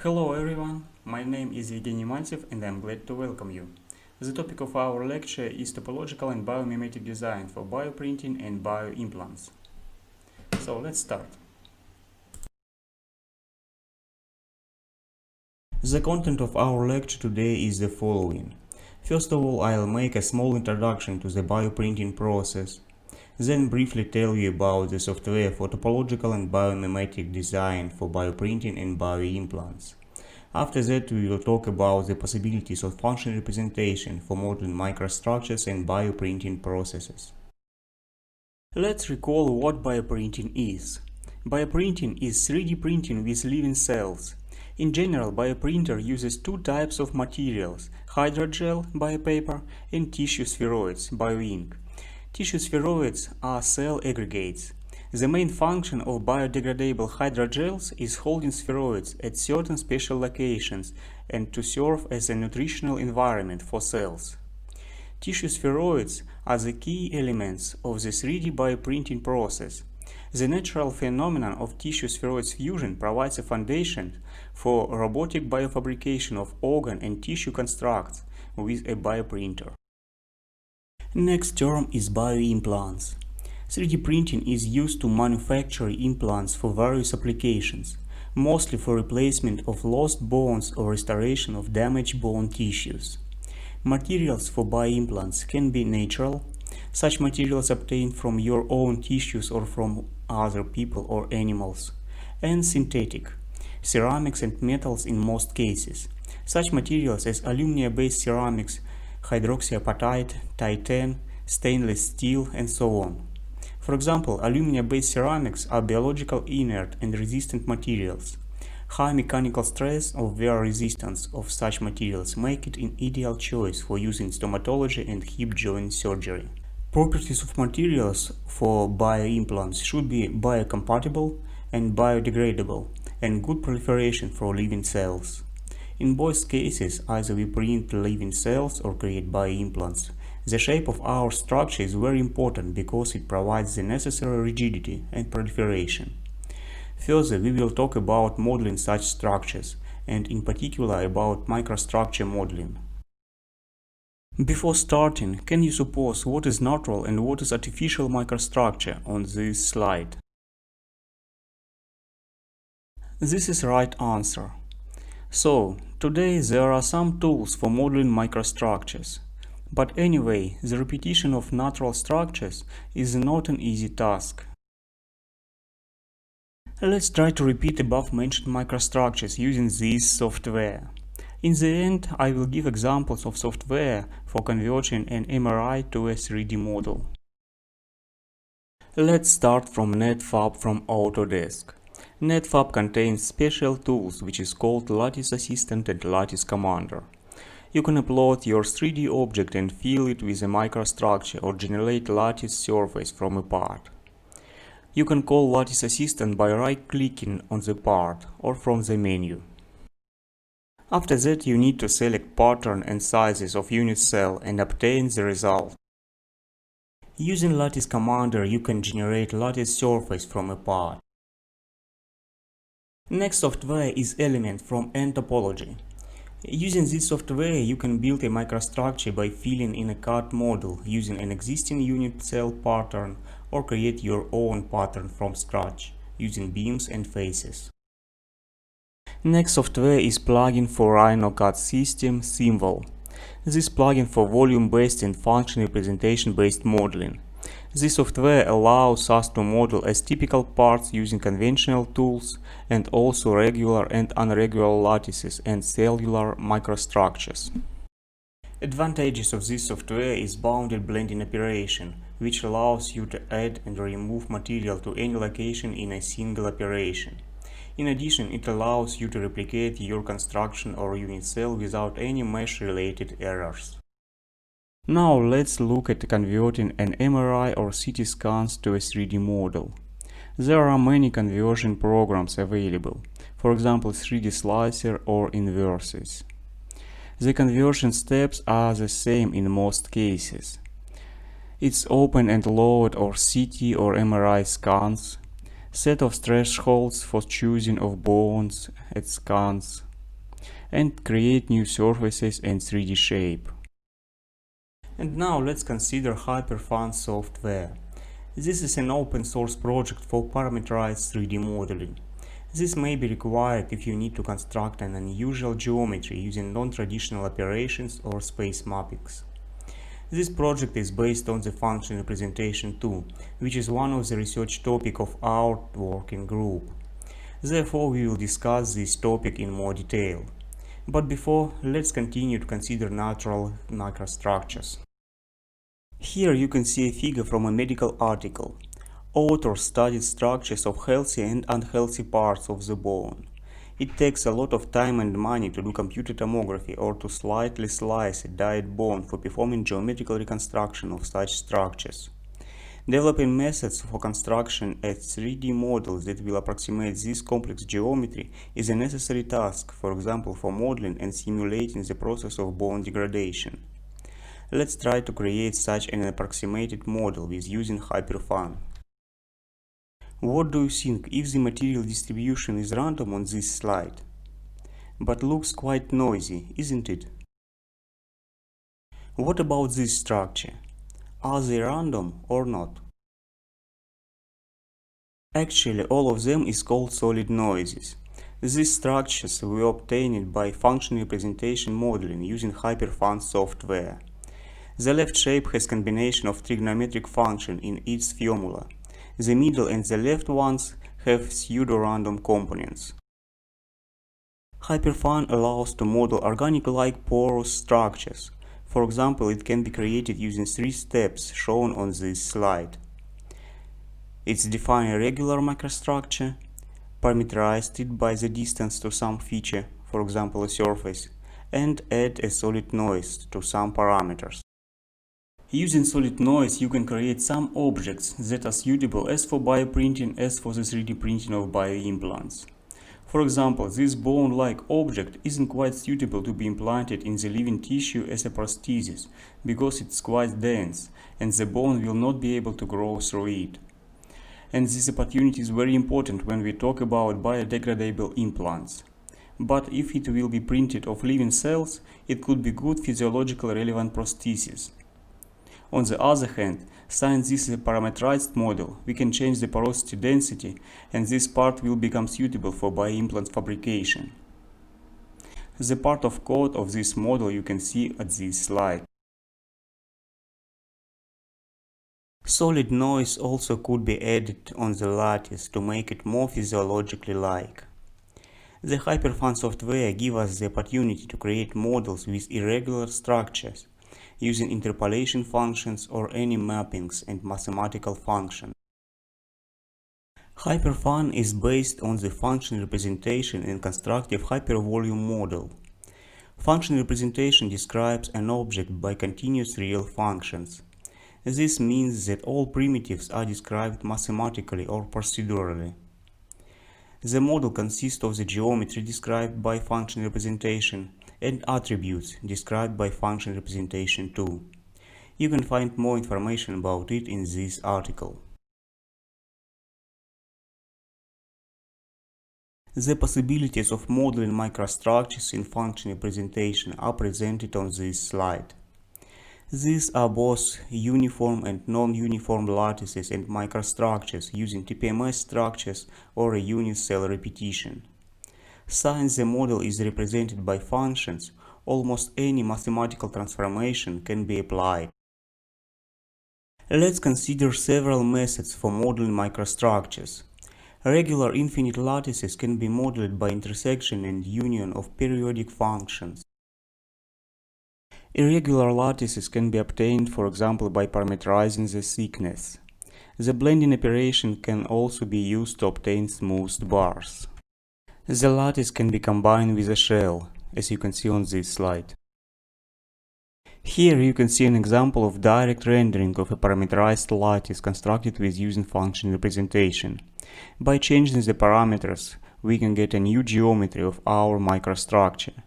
Hello everyone, my name is Evgenii Maltsev and I'm glad to welcome you. The topic of our lecture is topological and biomimetic design for bioprinting and bioimplants. So let's start. The content of our lecture today is the following. First of all, I'll make a small introduction to the bioprinting process, then briefly tell you about the software for topological and biomimetic design for bioprinting and bioimplants. After that, we will talk about the possibilities of function representation for modeling microstructures and bioprinting processes. Let's recall what bioprinting is. Bioprinting is 3D printing with living cells. In general, bioprinter uses two types of materials: hydrogel biopaper and tissue spheroids bioink. Tissue spheroids are cell aggregates. The main function of biodegradable hydrogels is holding spheroids at certain special locations and to serve as a nutritional environment for cells. Tissue spheroids are the key elements of the 3D bioprinting process. The natural phenomenon of tissue spheroids fusion provides a foundation for robotic biofabrication of organ and tissue constructs with a bioprinter. Next term is bioimplants. 3D printing is used to manufacture implants for various applications, mostly for replacement of lost bones or restoration of damaged bone tissues. Materials for bioimplants can be natural, such materials obtained from your own tissues or from other people or animals, and synthetic, ceramics and metals in most cases, such materials as alumina-based ceramics, hydroxyapatite, titan, stainless steel, and so on. For example, alumina-based ceramics are biological inert and resistant materials. High mechanical stress or wear resistance of such materials make it an ideal choice for use in stomatology and hip joint surgery. Properties of materials for bioimplants should be biocompatible and biodegradable, and good proliferation for living cells. In both cases, either we print living cells or create bioimplants. The shape of our structure is very important because it provides the necessary rigidity and proliferation. Further, we will talk about modeling such structures, and in particular about microstructure modeling. Before starting, can you suppose what is natural and what is artificial microstructure on this slide? This is right answer. So, today there are some tools for modeling microstructures. But anyway, the repetition of natural structures is not an easy task. Let's try to repeat above-mentioned microstructures using this software. In the end, I will give examples of software for converting an MRI to a 3D model. Let's start from Netfabb from Autodesk. Netfabb contains special tools which is called Lattice Assistant and Lattice Commander. You can upload your 3D object and fill it with a microstructure or generate lattice surface from a part. You can call Lattice Assistant by right-clicking on the part or from the menu. After that, you need to select pattern and sizes of unit cell and obtain the result. Using Lattice Commander, you can generate lattice surface from a part. Next software is Element from nTopology. Using this software, you can build a microstructure by filling in a CAD model using an existing unit cell pattern or create your own pattern from scratch using beams and faces. Next software is plugin for Rhino CAD system Symvol. This plugin for volume-based and function representation-based modeling. This software allows us to model as typical parts using conventional tools and also regular and irregular lattices and cellular microstructures. Advantages of this software is bounded blending operation, which allows you to add and remove material to any location in a single operation. In addition, it allows you to replicate your construction or unit cell without any mesh-related errors. Now let's look at converting an MRI or CT scans to a 3D model. There are many conversion programs available, for example 3D Slicer or Inverses. The conversion steps are the same in most cases. It's open and load or CT or MRI scans, set of thresholds for choosing of bones at scans, and create new surfaces and 3D shape. And now let's consider HyperFun software. This is an open source project for parameterized 3D modeling. This may be required if you need to construct an unusual geometry using non-traditional operations or space mappings. This project is based on the function representation too, which is one of the research topics of our working group. Therefore, we will discuss this topic in more detail. But before, let's continue to consider natural microstructures. Here you can see a figure from a medical article. Authors studied structures of healthy and unhealthy parts of the bone. It takes a lot of time and money to do computer tomography or to slightly slice a dyed bone for performing geometrical reconstruction of such structures. Developing methods for construction a 3D models that will approximate this complex geometry is a necessary task, for example for modeling and simulating the process of bone degradation. Let's try to create such an approximated model with using HyperFun. What do you think if the material distribution is random on this slide? But looks quite noisy, isn't it? What about this structure? Are they random or not? Actually, all of them is called solid noises. These structures were obtained by function representation modeling using HyperFun software. The left shape has combination of trigonometric function in its formula. The middle and the left ones have pseudo-random components. HyperFun allows to model organic-like porous structures. For example, it can be created using 3 steps shown on this slide. It's define a regular microstructure, parameterize it by the distance to some feature, for example a surface, and add a solid noise to some parameters. Using solid noise, you can create some objects that are suitable as for bioprinting as for the 3D printing of bioimplants. For example, this bone-like object isn't quite suitable to be implanted in the living tissue as a prosthesis because it's quite dense and the bone will not be able to grow through it. And this opportunity is very important when we talk about biodegradable implants. But if it will be printed of living cells, it could be good physiologically relevant prosthesis. On the other hand, since this is a parameterized model, we can change the porosity density and this part will become suitable for bioimplant fabrication. The part of code of this model you can see at this slide. Solid noise also could be added on the lattice to make it more physiologically like. The HyperFun software gives us the opportunity to create models with irregular structures, using interpolation functions or any mappings and mathematical functions. HyperFun is based on the function representation and constructive hypervolume model. Function representation describes an object by continuous real functions. This means that all primitives are described mathematically or procedurally. The model consists of the geometry described by function representation and attributes described by function representation too. You can find more information about it in this article. The possibilities of modeling microstructures in function representation are presented on this slide. These are both uniform and non-uniform lattices and microstructures using TPMS structures or a unit cell repetition. Since the model is represented by functions, almost any mathematical transformation can be applied. Let's consider several methods for modeling microstructures. Regular infinite lattices can be modeled by intersection and union of periodic functions. Irregular lattices can be obtained, for example, by parameterizing the thickness. The blending operation can also be used to obtain smoothed bars. The lattice can be combined with a shell, as you can see on this slide. Here you can see an example of direct rendering of a parameterized lattice constructed with using function representation. By changing the parameters, we can get a new geometry of our microstructure.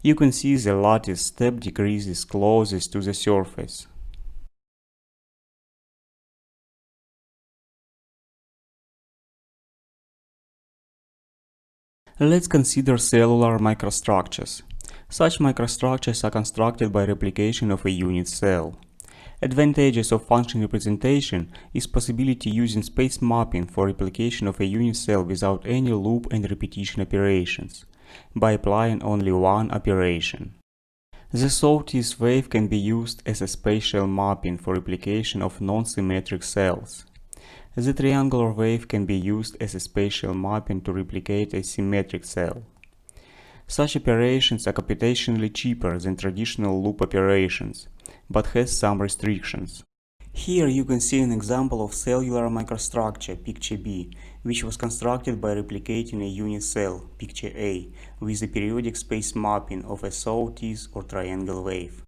You can see the lattice step decreases closest to the surface. Let's consider cellular microstructures. Such microstructures are constructed by replication of a unit cell. Advantages of function representation is possibility using space mapping for replication of a unit cell without any loop and repetition operations, by applying only one operation. The sawtooth wave can be used as a spatial mapping for replication of non-symmetric cells. The triangular wave can be used as a spatial mapping to replicate a symmetric cell. Such operations are computationally cheaper than traditional loop operations, but has some restrictions. Here you can see an example of cellular microstructure, picture B, which was constructed by replicating a unit cell, picture A, with a periodic space mapping of a sawtooth or triangle wave.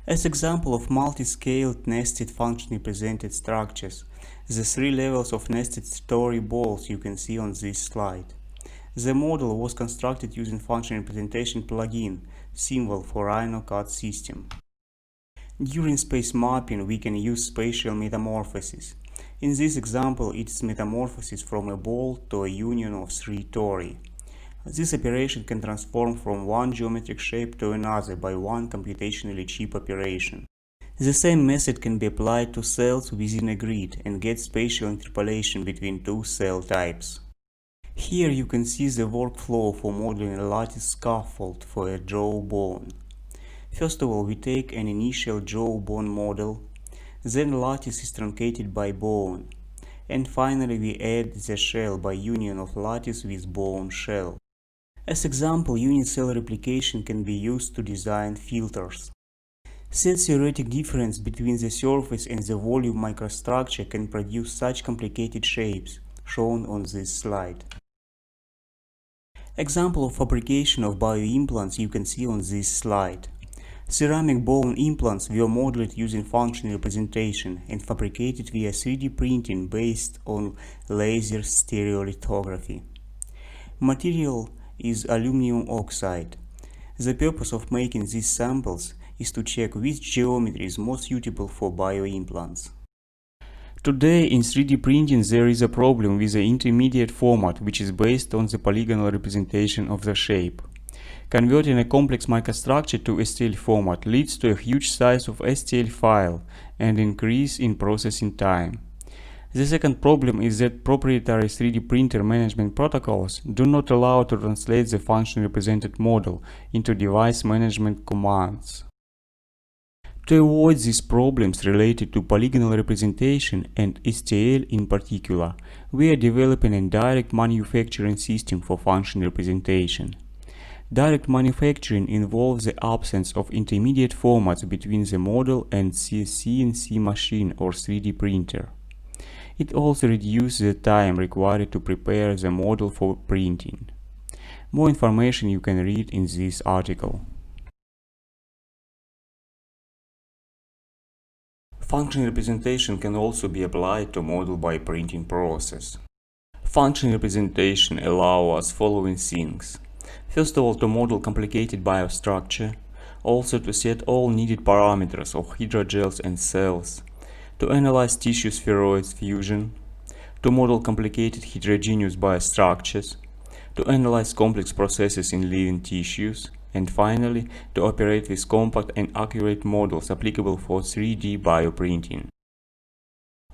As example of multi-scaled nested function represented structures, the three levels of nested story balls you can see on this slide. The model was constructed using function representation plugin, Symvol for Rhino CAD system. During space mapping, we can use spatial metamorphosis. In this example, it is metamorphosis from a ball to a union of three tori. This operation can transform from one geometric shape to another by one computationally cheap operation. The same method can be applied to cells within a grid and get spatial interpolation between two cell types. Here you can see the workflow for modeling a lattice scaffold for a jawbone. First of all, we take an initial jawbone model, then lattice is truncated by bone, and finally we add the shell by union of lattice with bone shell. As example, unit cell replication can be used to design filters. Set theoretic difference between the surface and the volume microstructure can produce such complicated shapes, shown on this slide. Example of fabrication of bioimplants you can see on this slide. Ceramic bone implants were modeled using function representation and fabricated via 3D printing based on laser stereolithography. Material is aluminum oxide. The purpose of making these samples is to check which geometry is most suitable for bioimplants. Today in 3D printing there is a problem with the intermediate format, which is based on the polygonal representation of the shape. Converting a complex microstructure to STL format leads to a huge size of STL file and increase in processing time. The second problem is that proprietary 3D printer management protocols do not allow to translate the function represented model into device management commands. To avoid these problems related to polygonal representation and STL in particular, we are developing a direct manufacturing system for function representation. Direct manufacturing involves the absence of intermediate formats between the model and CNC machine or 3D printer. It also reduces the time required to prepare the model for printing. More information you can read in this article. Function representation can also be applied to model by printing process. Function representation allows us following things. First of all, to model complicated biostructure, also to set all needed parameters of hydrogels and cells, to analyze tissue spheroids fusion, to model complicated heterogeneous biostructures, to analyze complex processes in living tissues, and finally, to operate with compact and accurate models applicable for 3D bioprinting.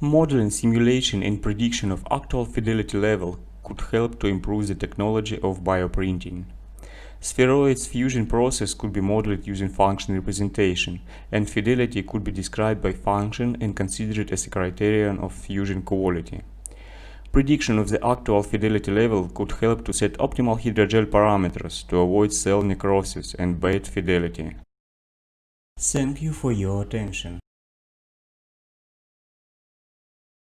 Modeling, simulation and prediction of actual fidelity level could help to improve the technology of bioprinting. Spheroids fusion process could be modeled using function representation, and fidelity could be described by function and considered as a criterion of fusion quality. Prediction of the actual fidelity level could help to set optimal hydrogel parameters to avoid cell necrosis and bad fidelity. Thank you for your attention.